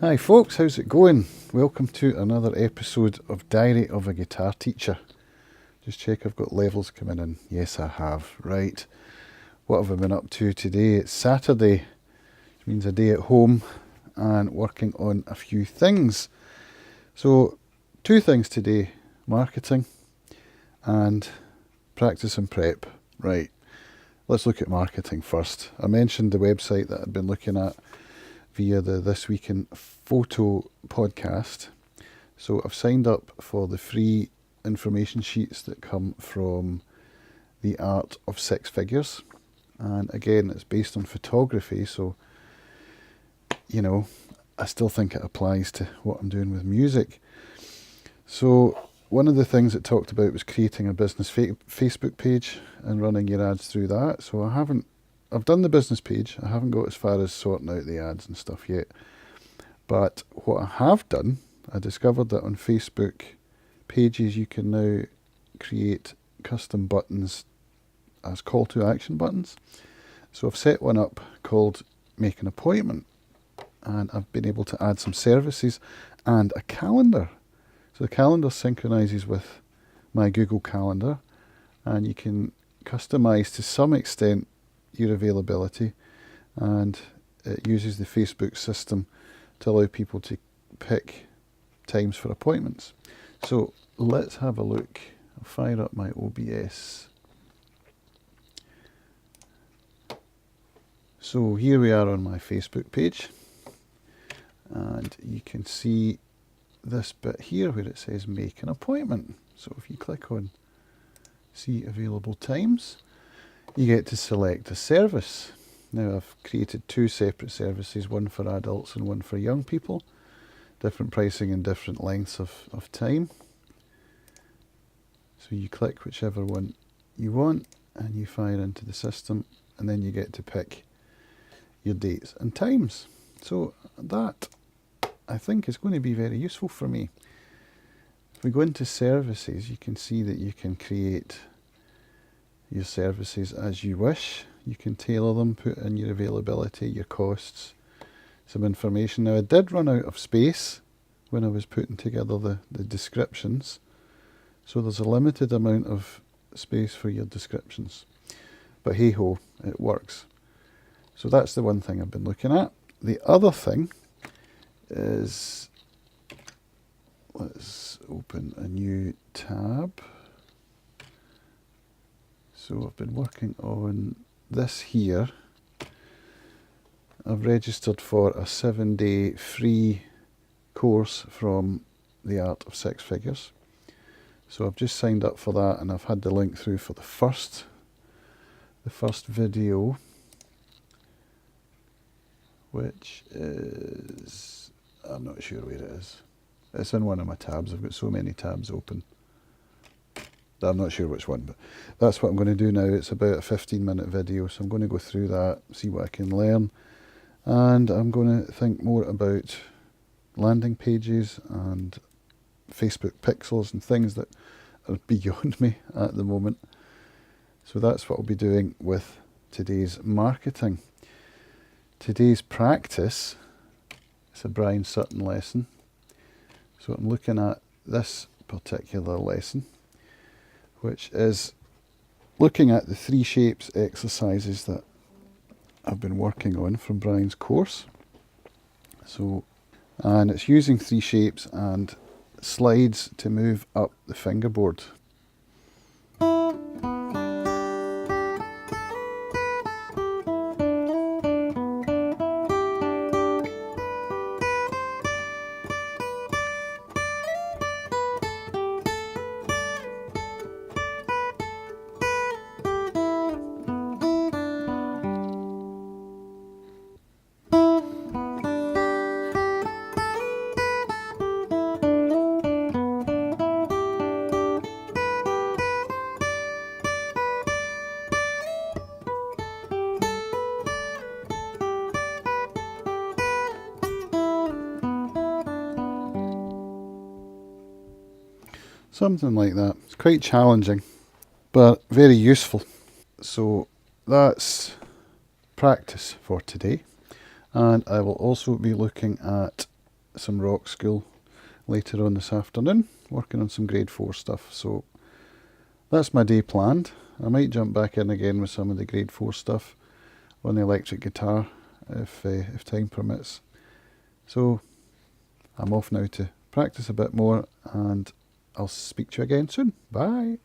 Hi folks, how's it going? Welcome to another episode of Diary of a Guitar Teacher. Just check I've got levels coming in. Yes, I have. Right. What have I been up to today? It's Saturday, which means a day at home and working on a few things. So, two things today, marketing and practice and prep. Right. Let's look at marketing first. I mentioned the website that I'd been looking at via the This Week in Photo podcast. So I've signed up for the free information sheets that come from The Art of Six Figures. And again, it's based on photography, so, you know, I still think it applies to what I'm doing with music. So one of the things it talked about was creating a business Facebook page and running your ads through that. So I've done the business page. I haven't got as far as sorting out the ads and stuff yet. But what I have done, I discovered that on Facebook pages you can now create custom buttons as call to action buttons. So I've set one up called Make an Appointment, and I've been able to add some services and a calendar. So the calendar synchronizes with my Google Calendar, and you can customize to some extent your availability, and it uses the Facebook system to allow people to pick times for appointments. So let's have a look. I'll fire up my OBS. So here we are on my Facebook page, and you can see this bit here where it says make an appointment. So if you click on see available times, you get to select a service. Now I've created two separate services, one for adults and one for young people. Different pricing and different lengths of time. So you click whichever one you want and you fire into the system, and then you get to pick your dates and times. So that, I think, is going to be very useful for me. If we go into services, you can see that you can create your services as you wish. You can tailor them, put in your availability, your costs, some information. Now I did run out of space when I was putting together the descriptions, so there's a limited amount of space for your descriptions, but hey ho, it works. So that's the one thing I've been looking at. The other thing is, let's open a new tab. So I've been working on this here. I've registered for a 7-day free course from The Art of Six Figures. So I've just signed up for that, and I've had the link through for the first video, which is, I'm not sure where it is. It's in one of my tabs. I've got so many tabs open. I'm not sure which one, but that's what I'm going to do now. It's about a 15-minute video, so I'm going to go through that, see what I can learn, and I'm going to think more about landing pages and Facebook pixels and things that are beyond me at the moment. So that's what I'll be doing with today's marketing. Today's practice, it's a Brian Sutton lesson. So I'm looking at this particular lesson, which is looking at the 3 shapes exercises that I've been working on from Brian's course. So, and it's using 3 shapes and slides to move up the fingerboard. Something like that. It's quite challenging, but very useful. So that's practice for today. And I will also be looking at some rock school later on this afternoon, working on some grade 4 stuff. So that's my day planned. I might jump back in again with some of the grade 4 stuff on the electric guitar if time permits. So I'm off now to practice a bit more, and I'll speak to you again soon. Bye.